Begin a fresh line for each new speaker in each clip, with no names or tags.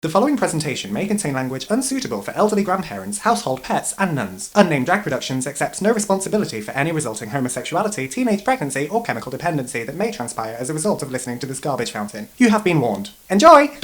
The following presentation may contain language unsuitable for elderly grandparents, household pets, and nuns. Unnamed Drag Productions accepts no responsibility for any resulting homosexuality, teenage pregnancy, or chemical dependency that may transpire as a result of listening to this garbage fountain. You have been warned. Enjoy!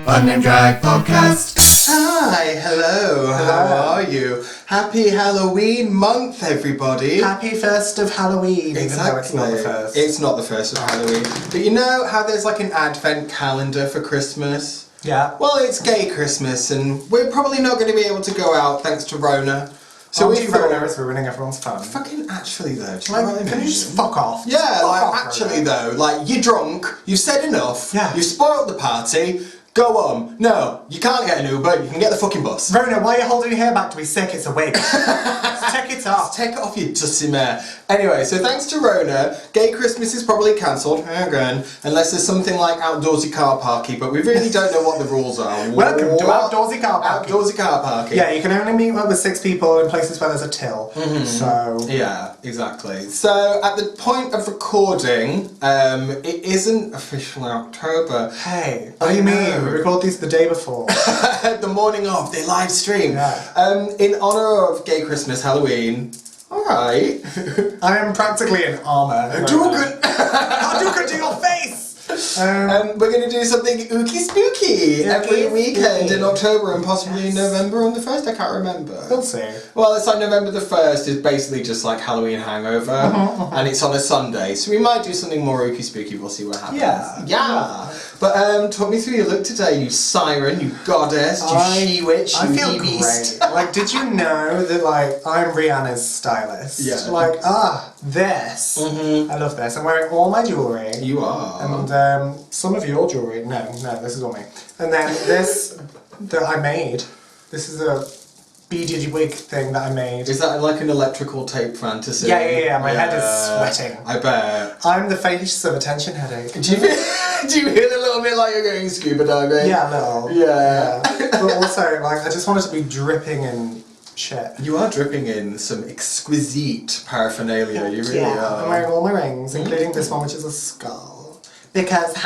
Unnamed Drag Podcast. Hi, hello, how are you? Happy Halloween month, everybody.
Happy 1st of Halloween.
Exactly.
It's not the first.
It's not the 1st of Halloween. But you know how there's like an advent calendar for Christmas?
Yeah.
Well, it's gay Christmas and we're probably not going to be able to go out thanks to Rona.
So we Rona is ruining everyone's fun.
Fucking actually though,
Can you just fuck off?
Yeah, actually though, like you're drunk, you've said enough, you've spoiled the party. Go on. No, you can't get an Uber, you can get the fucking bus.
Rona, why are you holding your hair back to be sick? It's a wig. Just take it off.
Take it off, you dusty mare. Anyway, so thanks to Rona, gay Christmas is probably cancelled, again, unless there's something like outdoorsy car parky, but we really don't know what the rules are.
Welcome to outdoorsy car parky.
Outdoorsy car parky.
Yeah, you can only meet up with 6 people in places where there's a till. So...
Yeah, exactly. So, at the point of recording, it isn't officially October.
Hey, what do you mean? We record these the day before.
The morning of, they live stream.
Yeah.
In honour of gay Christmas, Halloween. Alright.
I am practically in armour.
Hadouken to your face! We're going to do something ooky spooky every weekend in October and possibly November on the 1st, I can't remember.
We'll see.
Well, it's like November the 1st is basically just like Halloween hangover and it's on a Sunday, so we might do something more ooky spooky, we'll see what happens. Yeah. But talk me through your look today, you siren, you goddess, you she-witch, you
I feel
beast.
great. Like, did you know that, like, I'm Rihanna's stylist?
Yeah.
Like, this. I love this. I'm wearing all my jewellery.
You are.
And some of your jewellery. No, this is all me. And then this that I made. This is a beaded wig thing that I made.
Is that like an electrical tape fantasy?
Yeah. My head is sweating.
I bet.
I'm the face of attention headache.
Do you feel a little bit like you're going scuba diving?
Yeah, a little.
Yeah.
But also, like, I just want it to be dripping in shit.
You are dripping in some exquisite paraphernalia, you really are.
I'm wearing all my rings, including this one, which is a skull. Because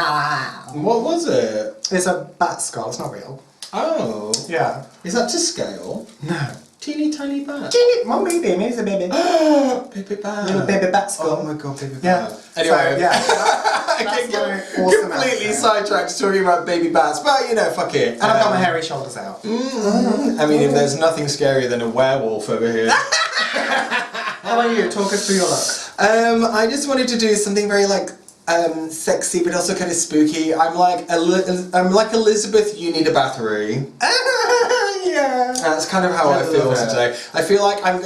What was it?
It's a bat skull, it's not real.
Oh.
Yeah.
Is that to scale?
No.
Teeny tiny bat.
Teeny, one baby, maybe it's a baby.
Baby bat.
Little baby bat skull.
Oh my god, baby bat.
Yeah.
Anyway.
So, yeah.
I
That's my awesome
completely
outfit.
sidetracked talking about baby bats, but you know, fuck it.
And I've got my hairy shoulders out.
I mean, if there's nothing scarier than a werewolf over here.
How about you? Talk us through your look.
I just wanted to do something very like sexy, but also kind of spooky. I'm like Elizabeth. You need a battery.
Yeah.
That's kind of how I feel today. I feel like I'm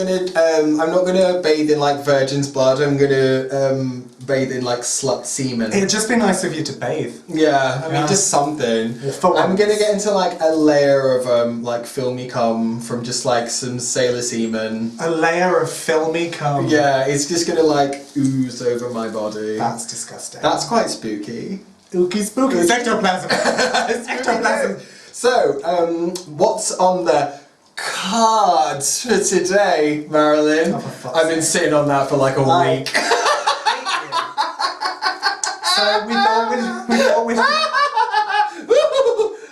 not gonna bathe in like virgin's blood. I'm gonna bathe in like slut semen.
It'd just be nice of you to bathe.
Yeah, I mean just something. I'm gonna get into like a layer of like filmy cum from just like some sailor semen.
A layer of filmy cum.
Yeah, it's just gonna like ooze over my body.
That's disgusting.
That's quite spooky.
Ooky spooky. It's ectoplasm.
It's ectoplasm. So, what's on the cards for today, Marilyn? I've been sitting on that for like a week.
So we thought we'd...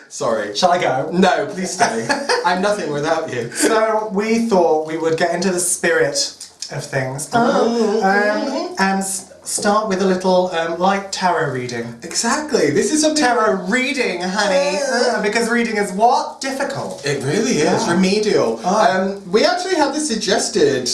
Sorry.
Shall I go?
No, please stay. I'm nothing without you.
So we thought we would get into the spirit of things and start with a little light tarot reading.
Exactly. This is something...
Tarot reading, honey. Because reading is what? Difficult.
It really is. Remedial. We actually had this suggested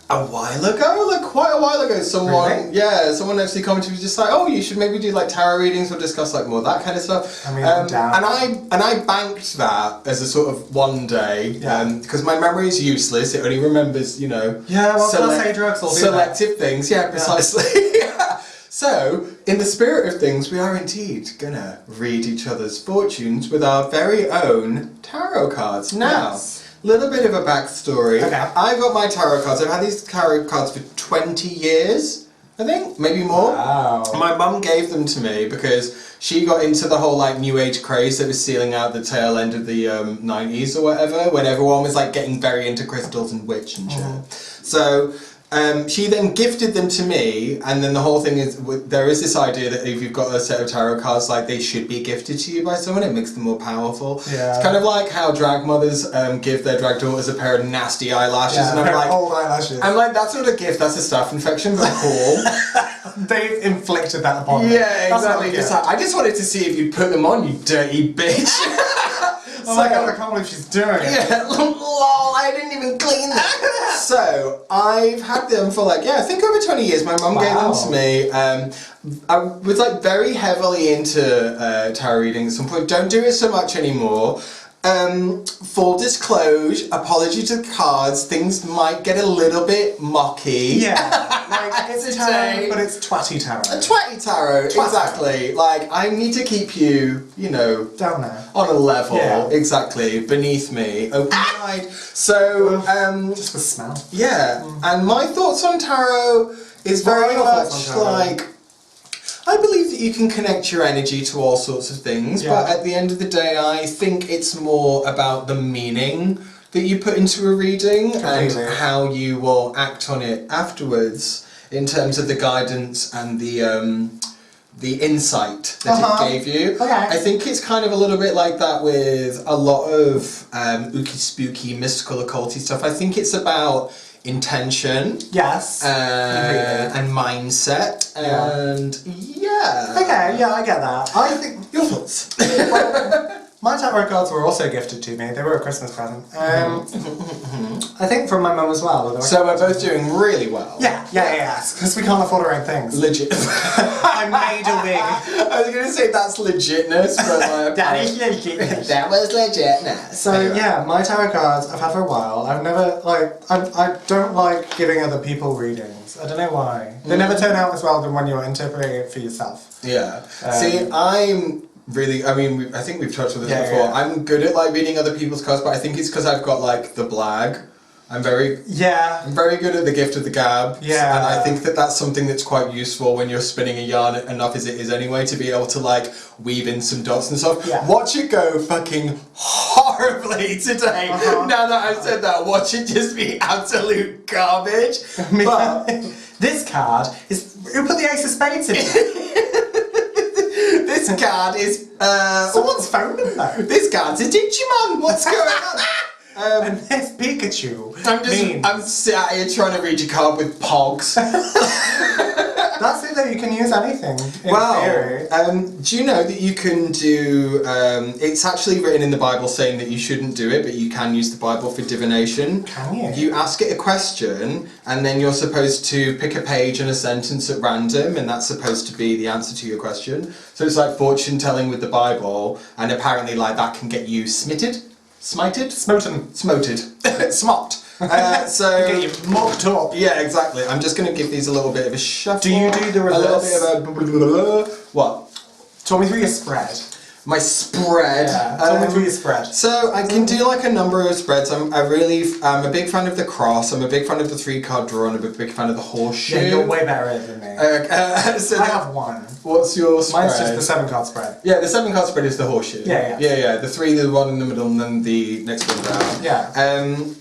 a while ago, like quite a while ago. Someone actually commented, was just like, oh, you should maybe do like tarot readings or discuss like more that kind of stuff.
I mean, I'm down.
And I banked that as a sort of one day, because my memory is useless. It only remembers, you know,
class A drugs will do
selective things. Yeah, precisely. So, in the spirit of things, we are indeed gonna read each other's fortunes with our very own tarot cards. Now, little bit of a backstory.
Okay.
I got my tarot cards. I've had these tarot cards for 20 years, I think, maybe more.
Wow.
My mum gave them to me because she got into the whole like new age craze that was sealing out the tail end of the 90s or whatever, when everyone was like getting very into crystals and witch and shit. So She then gifted them to me, and then the whole thing is, there is this idea that if you've got a set of tarot cards, like, they should be gifted to you by someone, it makes them more powerful.
Yeah.
It's kind of like how drag mothers give their drag daughters a pair of nasty eyelashes, and I'm like,
old eyelashes.
I'm like, that's not a gift, that's a staph infection, but cool.
They've inflicted that upon me.
Yeah, exactly. Just like, I just wanted to see if you'd put them on, you dirty bitch.
Oh my god, I can't believe she's doing it.
Yeah, lol, I didn't even clean them. So, I've had them for like, I think over 20 years. My mum gave them to me. I was like very heavily into tarot reading at some point. Don't do it so much anymore. Full disclosure, apology to the cards, things might get a little bit mocky.
Yeah, like it's tarot, but it's twatty tarot.
A twatty tarot, exactly. Like, I need to keep you, you know,
down there.
On a level, exactly, beneath me, open-eyed. So,
just the smell.
Yeah, and my thoughts on tarot is very much like, I believe that you can connect your energy to all sorts of things, but at the end of the day, I think it's more about the meaning that you put into a reading and how you will act on it afterwards in terms of the guidance and the insight that it gave you. I think it's kind of a little bit like that with a lot of ooky spooky mystical occulty stuff. I think it's about intention, and mindset, and
okay, I get that. I think your thoughts. Well, my tarot cards were also gifted to me. They were a Christmas present. I think from my mum as well.
So we're both doing really well.
Yeah, because we can't afford our own things.
Legit.
I made a wig.
I was going to say that's legitness, but like,
that is legitness.
That was legitness.
So anyway. My tarot cards I've had for a while. I've never I don't like giving other people readings. I don't know why. They never turn out as well than when you're interpreting it for yourself.
Yeah. See, I'm really, I mean, I think we've touched on this before.
Yeah.
I'm good at like reading other people's cards, but I think it's because I've got like the blag. I'm very good at the gift of the gab. Yeah. And I think that that's something that's quite useful when you're spinning a yarn enough as it is anyway, to be able to like weave in some dots and stuff. Yeah. Watch it go fucking horribly today. Now that I've said that, watch it just be absolute garbage. But
this card is, who put the Ace of Spades in it?
This card is
someone's phone number.
This card's a Digimon. What's going on?
And there's Pikachu.
I'm sat here trying to read your card with pogs.
That's it though, you can use anything in theory.
Do you know that you can do, it's actually written in the Bible saying that you shouldn't do it, but you can use the Bible for divination.
Can you?
You ask it a question, and then you're supposed to pick a page and a sentence at random, and that's supposed to be the answer to your question. So it's like fortune telling with the Bible, and apparently like that can get you smited? Smited? Smoted. Smocked. So
get you mocked up.
Yeah, exactly. I'm just going to give these a little bit of a shuffle.
Do you do the reverse?
A little bit of a... What?
Talk me through your spread.
My spread.
Yeah, talk me through your spread.
So I can do like a number of spreads. I'm a big fan of the cross. I'm a big fan of the 3-card draw, and I'm a big fan of the horseshoe.
Yeah, you're way better than me.
So
I have one.
What's your spread?
Mine's just the 7-card spread.
Yeah, the 7-card spread is the horseshoe.
Yeah.
The 3, the one in the middle, and then the next one down.
Yeah.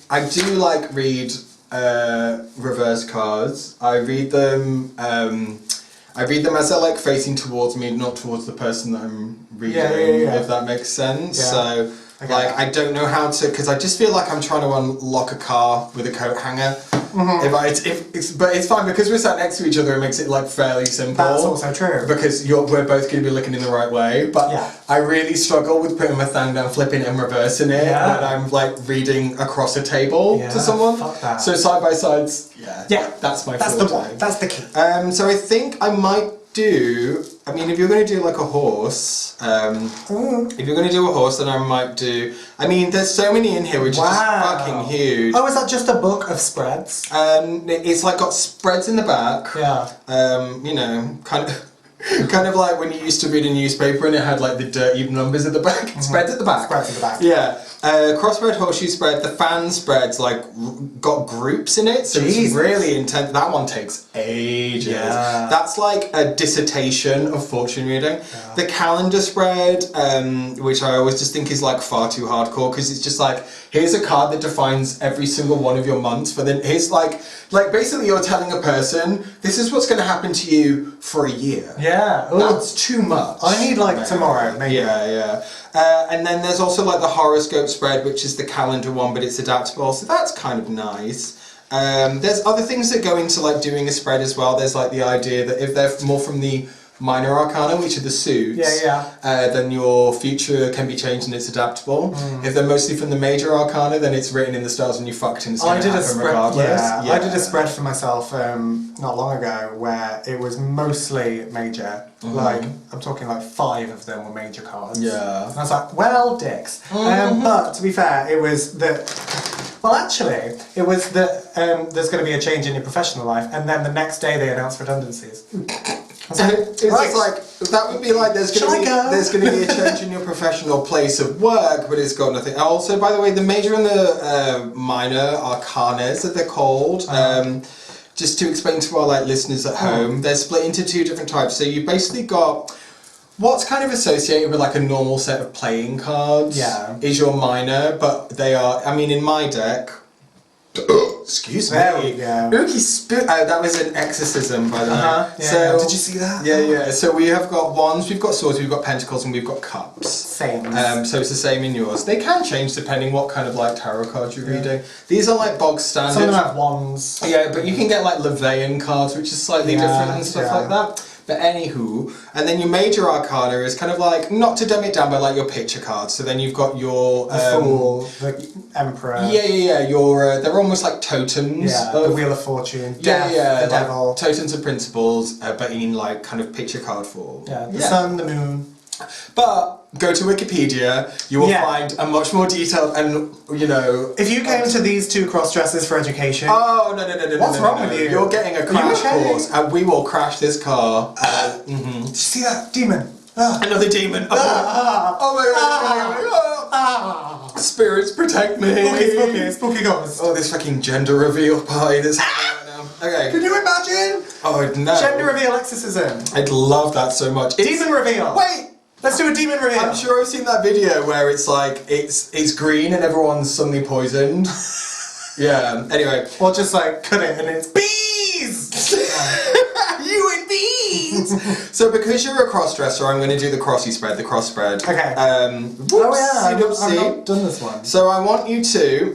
I do like read reverse cards. I read them as they're like facing towards me, not towards the person that I'm reading, if that makes sense.
Yeah.
So, I don't know how to, because I just feel like I'm trying to unlock a car with a coat hanger. But it's fine, because we're sat next to each other, it makes it like fairly simple.
That's also true.
Because we're both going to be looking in the right way. But I really struggle with putting my thing down, flipping it and reversing it when I'm like reading across a table to someone.
Fuck that.
So side by sides, that's my forte.
The one. That's the key.
So I think I might do, I mean, if you're going to do like a horse, if you're going to do a horse, then I might do, I mean, there's so many in here which are just fucking huge.
Oh, is that just a book of spreads?
It's like got spreads in the back.
Yeah.
You know, kind of, Kind of like when you used to read a newspaper and it had like the dirty numbers at the back, spreads at the back.
Spreads at the back.
Yeah. Crossbred horseshoe spread, the fan spread's like got groups in it, so it's really intense. That one takes ages.
Yeah.
That's like a dissertation of fortune reading. Yeah. The calendar spread, which I always just think is like far too hardcore, because it's just like, here's a card that defines every single one of your months, but then here's like basically you're telling a person, this is what's going to happen to you for a year.
Yeah.
Ooh. That's too much.
I need like tomorrow, maybe.
Yeah. And then there's also like the horoscope spread, which is the calendar one, but it's adaptable, so that's kind of nice. There's other things that go into like doing a spread as well. There's like the idea that if they're more from the minor arcana, which are the suits, then your future can be changed and it's adaptable. If they're mostly from the major arcana, then it's written in the stars and you fucked and it's going to happen regardless.
I did a spread for myself not long ago where it was mostly major. Like, I'm talking like 5 of them were major cards.
Yeah.
And I was like, well, dicks. But to be fair, it was that... Well, actually, it was that there's going to be a change in your professional life, and then the next day they announced redundancies.
So it's just like, that would be like there's going to be a change in your professional place of work, but it's got nothing. Also, by the way, the major and the minor arcanas that they're called, just to explain to our like listeners at home, they're split into 2 different types. So you've basically got what's kind of associated with like a normal set of playing cards is your minor, but they are, I mean, in my deck, excuse me.
There we go.
Ooky that was an exorcism, by the way. So,
did you see that?
Yeah. So we have got wands, we've got swords, we've got pentacles, and we've got cups.
Same.
So it's the same in yours. They can change depending what kind of like tarot cards you're reading. These are like bog standard.
Some of them have wands.
Yeah, but you can get like Levian cards, which is slightly different and stuff like that. But anywho, and then your major arcana is kind of like, not to dumb it down, but like your picture cards. So then you've got your...
the Fool, the Emperor.
Yeah. Your, they're almost like totems.
Yeah, the Wheel of Fortune, Death, the
like
Devil.
Totems of principles, but in like kind of picture card form.
Yeah, the Sun, the Moon.
But go to Wikipedia, you will find a much more detailed and, you know...
If you came to these 2 cross-dressers for education...
Oh, no.
What's wrong with you?
You're getting a crash course, and we will crash this car.
Did you see that? Demon.
Another demon. Oh my god. Spirits protect me.
Spooky ghost.
Oh, this fucking gender reveal party that's happening right now. Okay.
Can you imagine?
Oh, no.
Gender reveal exorcism.
I'd love that so much.
Demon reveal.
Wait.
Let's do a demon reveal.
I'm sure I've seen that video where it's like, it's green and everyone's suddenly poisoned. Yeah, anyway.
Or just like cut it and it's bees!
You and bees! So because you're a cross-dresser, I'm going to do the crossy spread, the cross spread.
Okay.
Whoops,
I've not done this one.
So I want you to...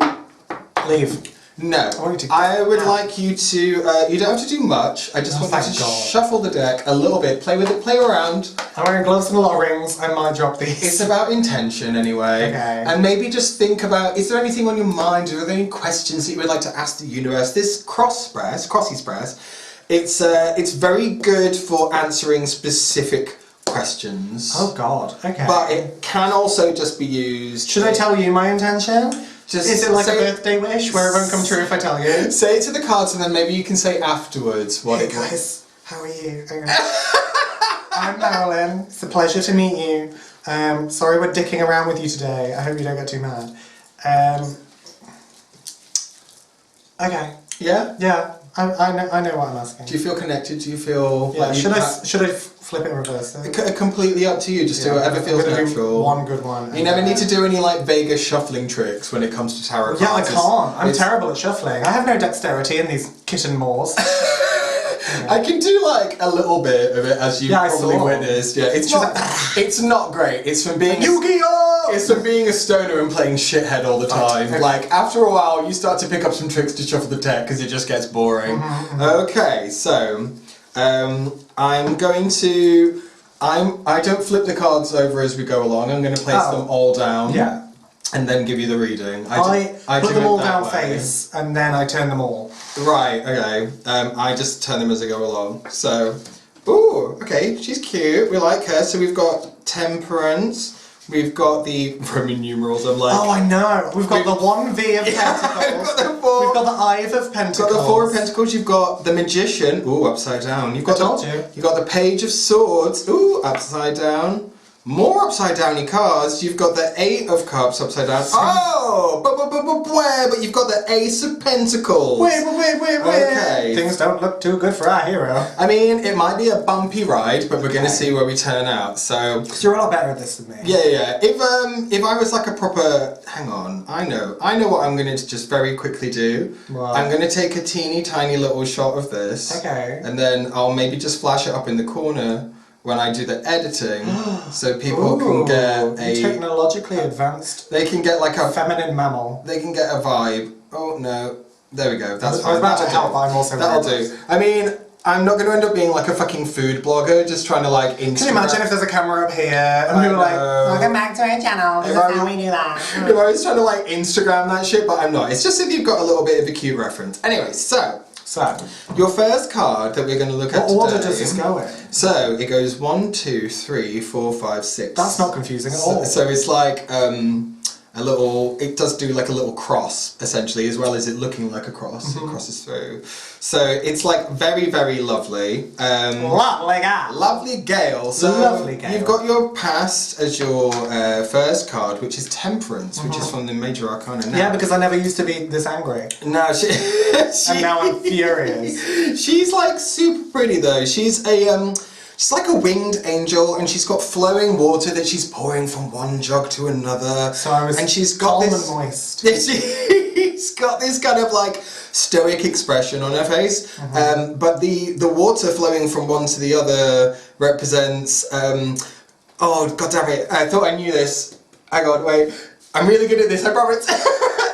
Leave.
No, I would like you to, you don't have to do much, I just want you to shuffle the deck a little bit, play with it, play around.
I'm wearing gloves and a lot of rings, I might drop these.
It's about intention anyway.
Okay.
And maybe just think about, is there anything on your mind, or are there any questions that you would like to ask the universe? This crossy spread, it's very good for answering specific questions.
Oh god, okay.
But it can also just be used...
Should I tell you my intention? Is it like a birthday wish where it won't come true if I tell you?
Say it to the cards and then maybe you can say afterwards what it
guys,
was.
how are you? I'm Marilyn. It's a pleasure to meet you. Sorry we're dicking around with you today. I hope you don't get too mad. Okay.
Yeah?
Yeah. I know what I'm asking.
Do you feel connected? Do you feel
like should I flip it and reverse it?
Completely up to you. Just do whatever feels natural.
Do one good one.
You never need to do any like Vegas shuffling tricks when it comes to tarot cards.
Yeah, I can't. I'm terrible at shuffling. I have no dexterity in these kitten maws.
I can do like a little bit of it, as you probably witnessed. Yeah, it's not great. It's from being
Yu-Gi-Oh!
It's from being a stoner and playing shithead all the time. Okay. Like after a while, you start to pick up some tricks to shuffle the deck because it just gets boring. Okay, so I'm going to. I don't flip the cards over as we go along. I'm going to place them all down.
Yeah.
And then give you the reading.
I put them all down face, and then I turn them all.
Right, okay. I just turn them as I go along. So, ooh, okay, she's cute. We like her. So we've got Temperance, We've got the Roman numerals. I'm like,
oh, I know. We've got the 1V of Pentacles.
We've got the 4.
We've got the Eye of Pentacles.
You've got the 4 of Pentacles. You've got the Magician. Ooh, upside down. You've got You've got the Page of Swords. Ooh, upside down. More upside downy cards. You've got the 8 of Cups upside down. Oh, but you've got the Ace of Pentacles.
Wait.
Okay.
Things don't look too good for our hero.
I mean, it might be a bumpy ride, but we're going to see where we turn out. So
you're a lot better at this than me.
Yeah. If I was like a proper, hang on, I know what I'm going to just very quickly do.
What?
I'm going to take a teeny tiny little shot of this.
Okay.
And then I'll maybe just flash it up in the corner when I do the editing, so people can get a
technologically advanced.
They can get like a
feminine mammal.
They can get a vibe. Oh no, there we go. That's
fine. I was about to help, but I'm also.
That'll do. I mean, I'm not going to end up being like a fucking food blogger, just trying to like Instagram.
Can you imagine if there's a camera up here and people are like, welcome back to our channel, this is how we do that.
If I was trying to like Instagram that shit, but I'm not. It's just if you've got a little bit of a cute reference. Anyway, so your first card that we're going to look at today.
What order does this go in?
So it goes 1, 2, 3, 4, 5, 6.
That's not confusing at all.
So it's like a little. It does do like a little cross essentially, as well as it looking like a cross. It crosses through. So it's like very, very lovely.
Lovely gal.
Lovely Gale. So
lovely Gale.
You've got your past as your first card, which is Temperance, which is from the Major Arcana. Now,
yeah, because I never used to be this angry.
No,
and now I'm furious.
She's like super pretty though. She's a she's like a winged angel, and she's got flowing water that she's pouring from one jug to another.
So I was
and she's got
calm
this,
and moist.
She's got this kind of like stoic expression on her face, but the water flowing from one to the other represents. Oh god damn it! I thought I knew this. Hang on, wait. I'm really good at this. I promise.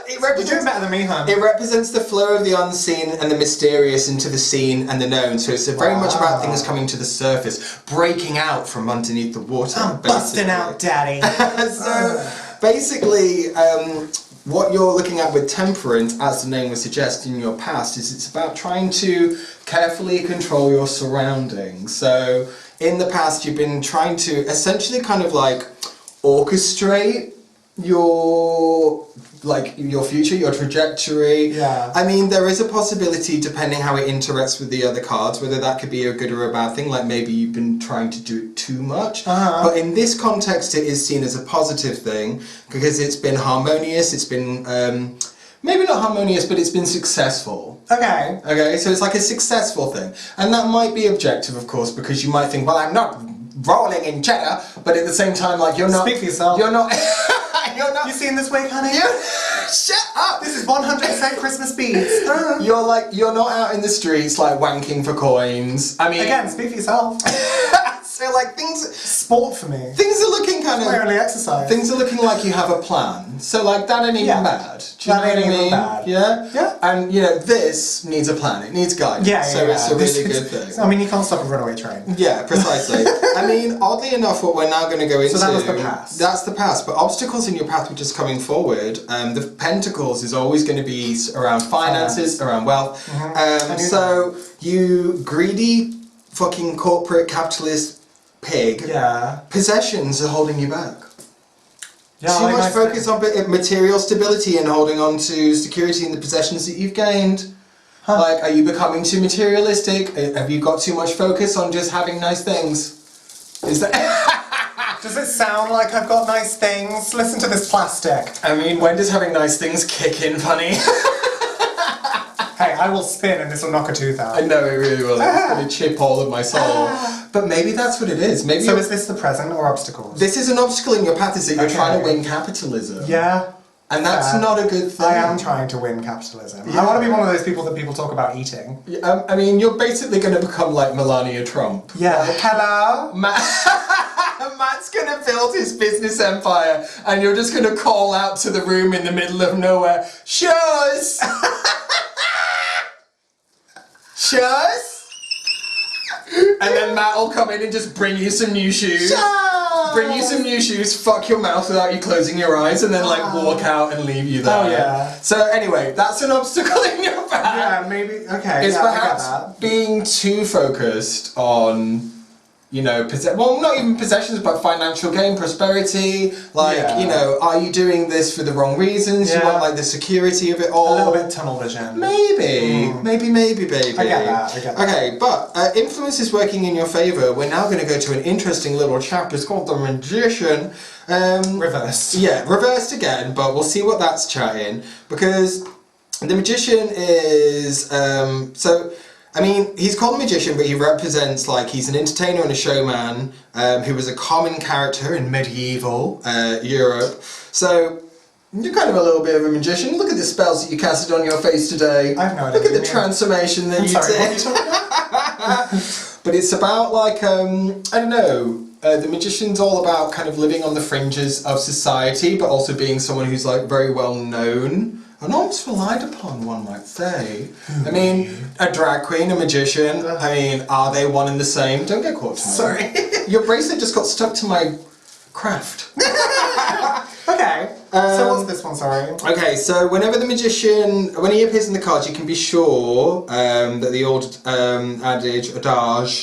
You're doing better than me, hon.
It represents the flow of the unseen and the mysterious into the seen and the known. So it's very much about things coming to the surface, breaking out from underneath the water.
I'm busting out, daddy.
So basically, what you're looking at with Temperance, as the name would suggest, in your past, is it's about trying to carefully control your surroundings. So in the past, you've been trying to essentially kind of like orchestrate your future, your trajectory.
Yeah.
I mean, there is a possibility, depending how it interacts with the other cards, whether that could be a good or a bad thing, like maybe you've been trying to do it too much. But in this context, it is seen as a positive thing, because it's been harmonious, it's been, maybe not harmonious, but it's been successful.
Okay.
Okay, so it's like a successful thing. And that might be objective, of course, because you might think, well, I'm not rolling in cheddar, but at the same time, like, you're not...
Speak for yourself.
You're not... You're not...
You seen this week, honey?
Shut up!
This is 100% Christmas beads.
You're not out in the streets, like, wanking for coins. I mean...
Again, speak for yourself.
So, like, things...
Sport for me.
Things are looking kind of...
It's my only exercise.
Things are looking like you have a plan. So, like, that ain't even bad. Do you know what I mean?
Bad.
Yeah?
Yeah.
And, you know, this needs a plan. It needs guidance.
Yeah,
So it's a really good thing.
I mean, you can't stop a runaway train.
Yeah, precisely. I mean, oddly enough, what we're now going to go into...
So that was the past.
That's the past. But obstacles in your path, which is coming forward, the Pentacles is always going to be around finances, around wealth. So, you greedy fucking corporate capitalist pig, possessions are holding you back.
Yeah,
Too much focus on material stability and holding on to security in the possessions that you've gained. Like, are you becoming too materialistic? Have you got too much focus on just having nice things? Is that...
Does it sound like I've got nice things? Listen to this plastic.
I mean, when does having nice things kick in, funny?
Hey, I will spin and this will knock a tooth out.
I know, it really will. It's going to chip all of my soul. But maybe that's what it is. Maybe.
So is this the present or obstacles?
This is an obstacle in your path, is that you're trying to win capitalism.
Yeah.
And that's not a good thing.
I am trying to win capitalism. Yeah. I want to be one of those people that people talk about eating.
I mean, you're basically going to become like Melania Trump.
Yeah. Like, hello?
Matt's going to build his business empire, and you're just going to call out to the room in the middle of nowhere, "Shows!" Shows? And then Matt will come in and just bring you some new shoes. Bring you some new shoes, fuck your mouth without you closing your eyes, and then like walk out and leave you there.
Oh yeah.
So anyway, that's an obstacle in your path.
Yeah, maybe, okay.
It's perhaps being too focused on you know, well, not even possessions, but financial gain, prosperity. Like, you know, are you doing this for the wrong reasons? You want like the security of it all.
A little bit tunnel vision.
Maybe, maybe.
I get that.
Okay, but influence is working in your favour. We're now going to go to an interesting little chapter. It's called The Magician.
Reversed.
Yeah, reversed again, but we'll see what that's chatting. Because the Magician is, I mean, he's called a magician, but he represents, like, he's an entertainer and a showman who was a common character in medieval Europe. So, you're kind of a little bit of a magician. Look at the spells that you casted on your face today.
I have no idea.
Look at the transformation that you did. But it's about, like, I don't know, the magician's all about kind of living on the fringes of society, but also being someone who's, like, very well known. And almost relied upon, one might say. I mean, a drag queen, a magician, I mean, are they one and the same? Don't get caught tomorrow. Sorry. Your bracelet just got stuck to my craft.
Okay. So what's this one, sorry?
Okay, so whenever the magician, when he appears in the cards, you can be sure that the old adage,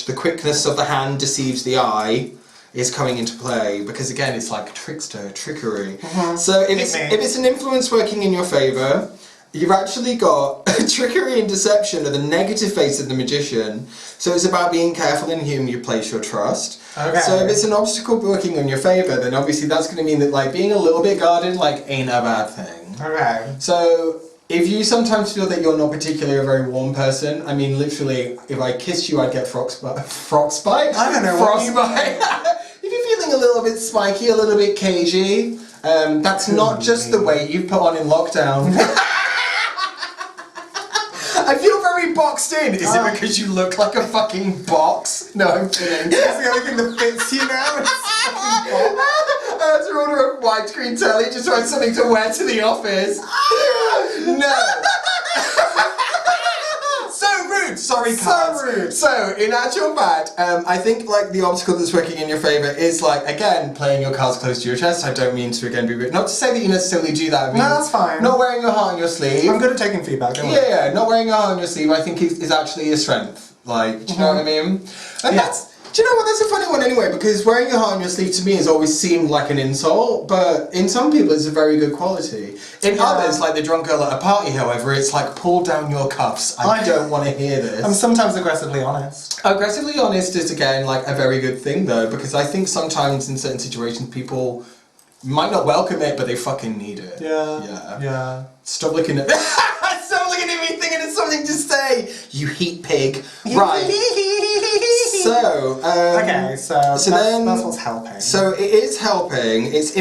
the quickness of the hand deceives the eye, is coming into play, because again it's like trickery. So if it's an influence working in your favour, you've actually got trickery and deception are the negative face of the magician. So it's about being careful in whom you place your trust. Okay. So if it's an obstacle working in your favour, then obviously that's going to mean that like being a little bit guarded like ain't a bad thing. Okay. So if you sometimes feel that you're not particularly a very warm person, I mean literally if I kissed you I'd get frostbite. I don't know frostbite. If you're feeling a little bit spiky, a little bit cagey, that's not just the weight you've put on in lockdown. I feel very boxed in. Is it because you look like a fucking box? No, I'm kidding.
That's the only thing that fits you now.
I had to order a widescreen telly just to have something to wear to the office. No. So rude. Sorry, cards. So rude. So, in actual fact, I think like the obstacle that's working in your favour is like, again, playing your cards close to your chest. I don't mean to again be rude. Not to say that you necessarily do that. I mean,
no, that's fine.
Not wearing your heart on your sleeve.
I'm good at taking feedback, don't
yeah, not wearing your heart on your sleeve I think is actually a strength. Like, do you know what I mean? And that's, do you know what, that's a funny one anyway, because wearing your heart on your sleeve to me has always seemed like an insult, but in some people it's a very good quality. In others, like the drunk girl at a party, however, it's like, pull down your cuffs, I don't want to hear this.
I'm sometimes aggressively honest.
Aggressively honest is, again, like a very good thing though, because I think sometimes in certain situations people might not welcome it, but they fucking need it. Yeah. Stop looking at Stop looking at me thinking it's something to say, you heat pig. Right. So,
okay, so that's what's helping.
So it is helping, it's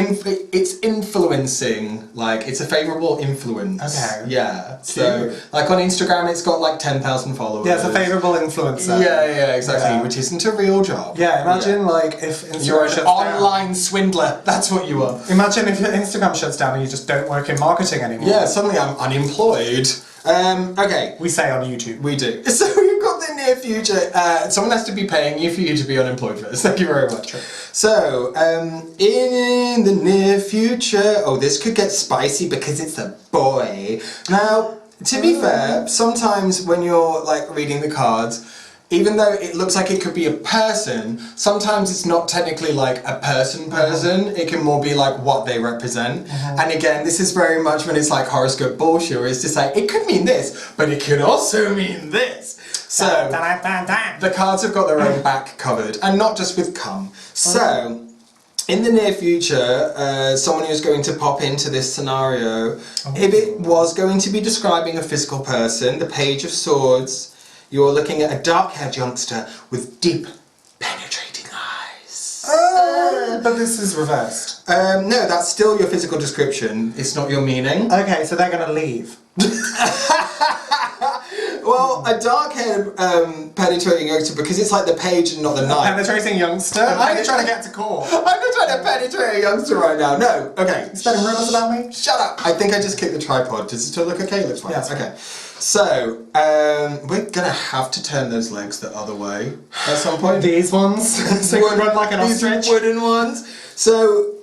influencing, like, it's a favourable influence. Okay. Yeah. So, like on Instagram it's got like 10,000 followers.
Yeah, it's a favourable influencer.
Yeah, exactly, which isn't a real job.
Yeah, imagine like if Instagram
You're an online
down.
Swindler, that's what you are.
Imagine if your Instagram shuts down and you just don't work in marketing anymore.
Yeah, suddenly I'm unemployed. Okay.
We say on YouTube.
We do. So we've got the near future. Someone has to be paying you for you to be unemployed first. Thank you very much. True. So, in the near future, this could get spicy because it's a boy. Now, to be fair, sometimes when you're like reading the cards, even though it looks like it could be a person, sometimes it's not technically like a person. It can more be like what they represent. And again, this is very much when it's like horoscope bullshit, where it's just like, it could mean this, but it could also mean this. So, the cards have got their own back covered, and not just with cum. So, in the near future, someone who's going to pop into this scenario, if it was going to be describing a physical person, the Page of Swords, you're looking at a dark-haired youngster with deep, penetrating eyes.
But this is reversed.
No, that's still your physical description. It's not your meaning.
Okay, so they're gonna leave.
Well, a dark-haired penetrating youngster, because it's like the page and not the knife.
Penetrating youngster? I'm trying to get to core.
I'm not trying to penetrate a youngster right now. No, okay.
Spreading rumours about me?
Shut up. I think I just kicked the tripod. Does it still look okay? Looks fine.
Yes.
Okay. So, we're gonna have to turn those legs the other way at some point.
These ones? So you run like an ostrich?
These wooden ones. So,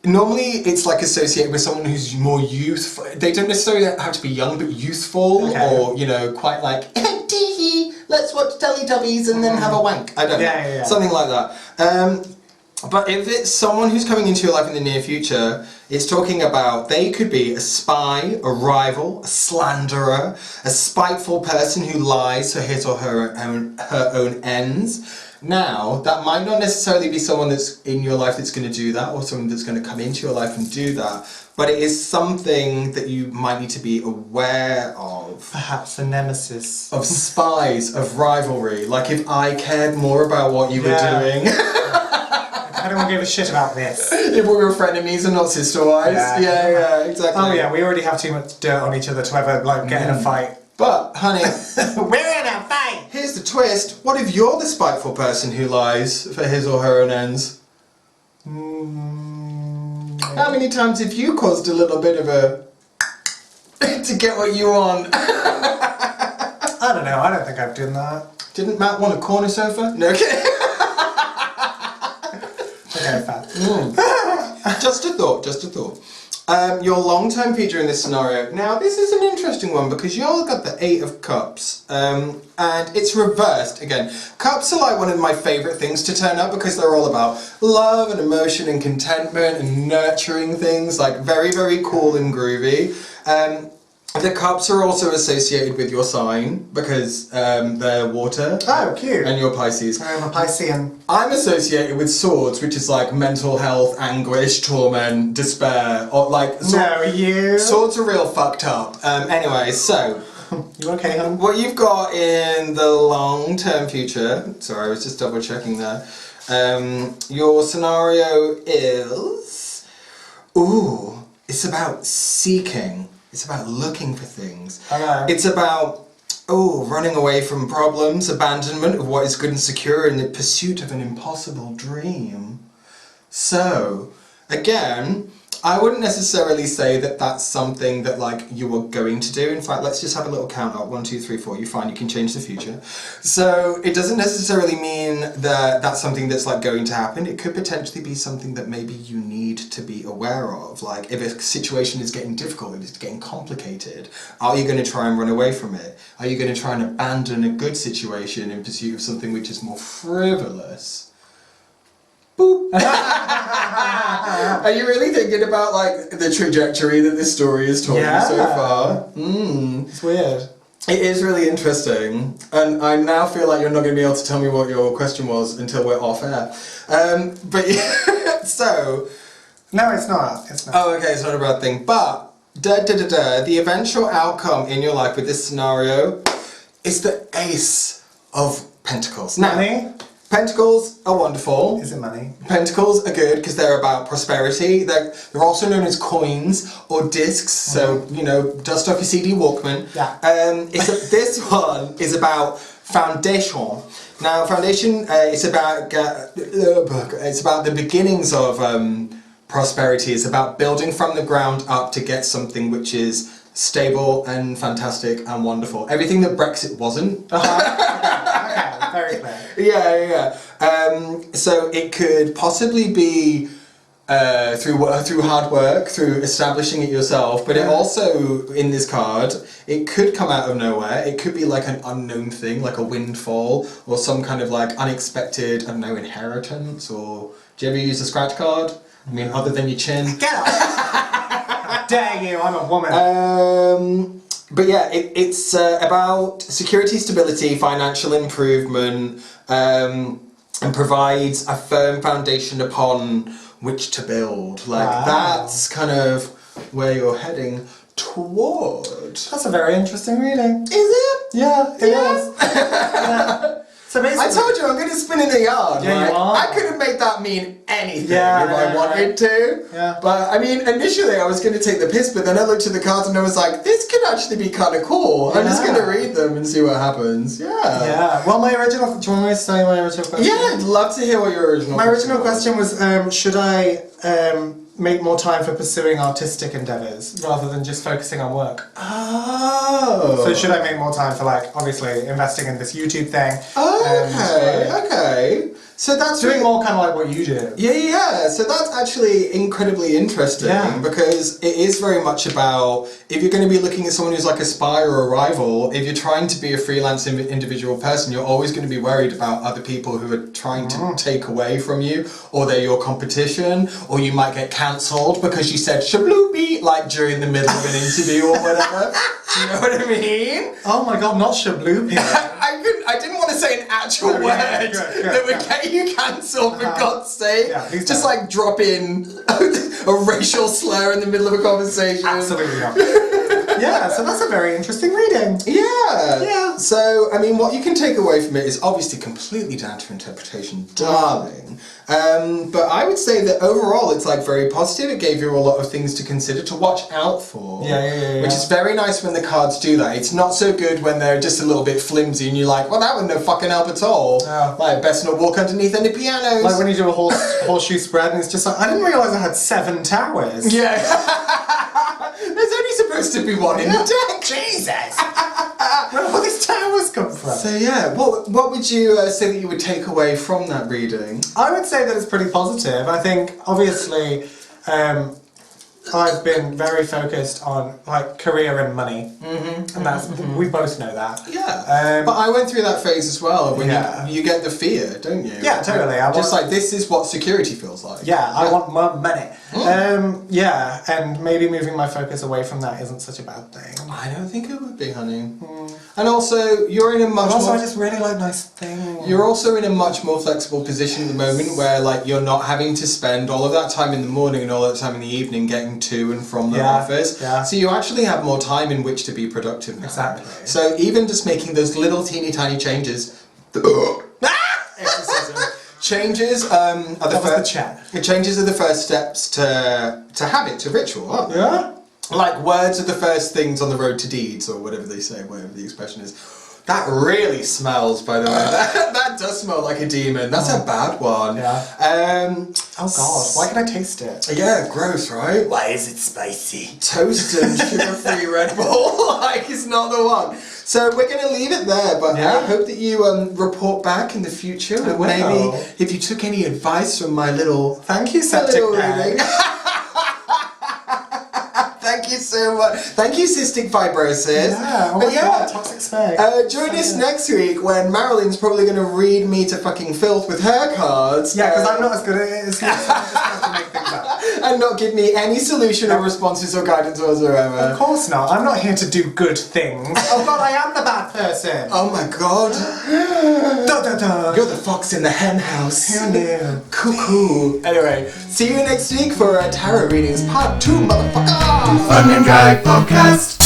normally it's like associated with someone who's more youthful. They don't necessarily have to be young, but youthful, or, you know, quite like, let's watch Teletubbies and then have a wank. I don't know. Something like that. But if it's someone who's coming into your life in the near future, it's talking about they could be a spy, a rival, a slanderer, a spiteful person who lies for his or her own ends. Now, that might not necessarily be someone that's in your life that's going to do that, or someone that's going to come into your life and do that, but it is something that you might need to be aware of.
Perhaps a nemesis.
Of spies, of rivalry. Like if I cared more about what you were doing.
I don't give a shit about this.
If we were frenemies and not sister wives. Yeah, exactly.
Oh yeah, we already have too much dirt on each other to ever like get in a fight.
But, honey,
we're in a fight!
Here's the twist. What if you're the spiteful person who lies for his or her own ends? How many times have you caused a little bit of a... to get what you want?
I don't know, I don't think I've done that.
Didn't Matt want a corner sofa? No, okay.
Okay, fat.
Just a thought. Your long-term future in this scenario. Now, this is an interesting one because you all got the 8 of Cups, and it's reversed again. Cups are like one of my favourite things to turn up because they're all about love and emotion and contentment and nurturing things, like very, very cool and groovy. The cups are also associated with your sign because they're water.
Oh, cute.
And you're Pisces.
I'm a Piscean.
I'm associated with swords, which is like mental health, anguish, torment, despair, or like...
No, you...
Swords are real fucked up. Anyway, so...
You okay, hon?
What you've got in the long-term future... Sorry, I was just double-checking there. Your scenario is... Ooh, it's about seeking. It's about looking for things.
Okay.
It's about, running away from problems, abandonment of what is good and secure in the pursuit of an impossible dream. So, again, I wouldn't necessarily say that that's something that, like, you are going to do. In fact, let's just have a little count up. 1, 2, 3, 4. You're fine. You can change the future. So it doesn't necessarily mean that that's something that's, like, going to happen. It could potentially be something that maybe you need to be aware of. Like, if a situation is getting difficult, if it's getting complicated, are you going to try and run away from it? Are you going to try and abandon a good situation in pursuit of something which is more frivolous? Boop. Are you really thinking about like the trajectory that this story has told you so far?
It's weird.
It is really interesting, and I now feel like you're not going to be able to tell me what your question was until we're off air. But so...
No, it's not. It's not.
Oh, okay, it's not a bad thing. But, the eventual outcome in your life with this scenario is the Ace of Pentacles. Now,
money?
Pentacles are wonderful.
Is it money?
Pentacles are good because they're about prosperity. They're also known as coins or discs. So, you know, dust off your CD Walkman.
Yeah.
This one is about foundation. Now, foundation is about the beginnings of prosperity. It's about building from the ground up to get something which is stable and fantastic and wonderful. Everything that Brexit wasn't.
Okay, very clear.
Yeah. So it could possibly be through hard work, through establishing it yourself, but it also, in this card, it could come out of nowhere. It could be like an unknown thing, like a windfall, or some kind of like unexpected, I don't know, inheritance, or... Do you ever use a scratch card? I mean, other than your chin?
Get up! How dare you, I'm a woman.
But yeah, it's about security, stability, financial improvement, and provides a firm foundation upon which to build. Like, that's kind of where you're heading toward.
That's a very interesting reading.
Is it?
Yeah, it is. Yeah. So basically,
I told you I'm going to spin in the yard.
Yeah,
like,
you are.
I could have made that mean anything if
Yeah,
I wanted to.
Yeah.
But I mean, initially I was going to take the piss, but then I looked at the cards and I was like, this could actually be kind of cool. I'm just going to read them and see what happens. Yeah.
Yeah. Well, my original... Do you want me to say my original question?
Yeah, I'd love to hear what your original
My original question was, should I make more time for pursuing artistic endeavours rather than just focusing on work?
Oh.
So should I make more time for, like, obviously investing in this YouTube thing?
Okay. So that's
doing more kind of like what you do.
Yeah. So that's actually incredibly interesting because it is very much about if you're going to be looking at someone who's like a spy or a rival, if you're trying to be a freelance individual person, you're always going to be worried about other people who are trying to take away from you, or they're your competition, or you might get cancelled because you said shabloopy like during the middle of an interview or whatever. Do you know what I mean?
Oh my god, not shabloopy.
I didn't want to say an actual word that would get you cancelled, for God's sake.
Yeah,
just like drop in a racial slur in the middle of a conversation.
Absolutely not. Yeah, so that's a very interesting reading.
Yeah. So, I mean, what you can take away from it is obviously completely down to interpretation, darling. But I would say that overall it's like very positive. It gave you a lot of things to consider, to watch out for.
Yeah.
Which is very nice when the cards do that. It's not so good when they're just a little bit flimsy and you're like, well, that would no fucking help at all.
Yeah.
Like, best not walk underneath any pianos.
Like when you do a horseshoe spread and it's just like, I didn't realise I had 7 towers.
Yeah. There's only supposed to be one in the deck.
Jesus! Where did all these towers come from?
So yeah, what would you say that you would take away from that reading?
I would say that it's pretty positive. I think, obviously, I've been very focused on like career and money, and that's we both know that.
Yeah, but I went through that phase as well. When you get the fear, don't you?
Yeah, totally.
Just like this is what security feels like.
Yeah, I want more money. Yeah, and maybe moving my focus away from that isn't such a bad thing.
I don't think it would be, honey. And also, you're in a much more...
I just really like nice things.
You're also in a much more flexible position at the moment where, like, you're not having to spend all of that time in the morning and all that time in the evening getting to and from the office. Yeah. So you actually have more time in which to be productive now.
Exactly.
So even just making those little teeny tiny changes... Changes are changes are the first steps to habit, to ritual, aren't they?
Yeah.
Like words are the first things on the road to deeds, or whatever they say, whatever the expression is. That really smells, by the way. That does smell like a demon. That's a bad one.
Yeah. Oh god, why can I taste it?
Yeah, gross, right?
Why is it spicy?
Toast and sugar-free Red Bull, like, it's not the one. So we're going to leave it there, but I hope that you report back in the future. And maybe if you took any advice from my little...
Thank you, septic reading.
Thank you so much. Thank you, cystic fibrosis.
Yeah, oh my god, toxic spec.
Join us next week when Marilyn's probably going to read me to fucking filth with her cards.
Yeah, because I'm not as good at it as you, so I just have to make things up.
And not give me any solution or responses or guidance whatsoever.
Of course not. I'm not here to do good things. Oh god, I am the bad person.
Oh my god.
Da, da, da.
You're the fox in the hen house.
Who knew?
Cuckoo. Anyway, see you next week for Tarot Readings Part 2, motherfucker!
Onion Drag Podcast.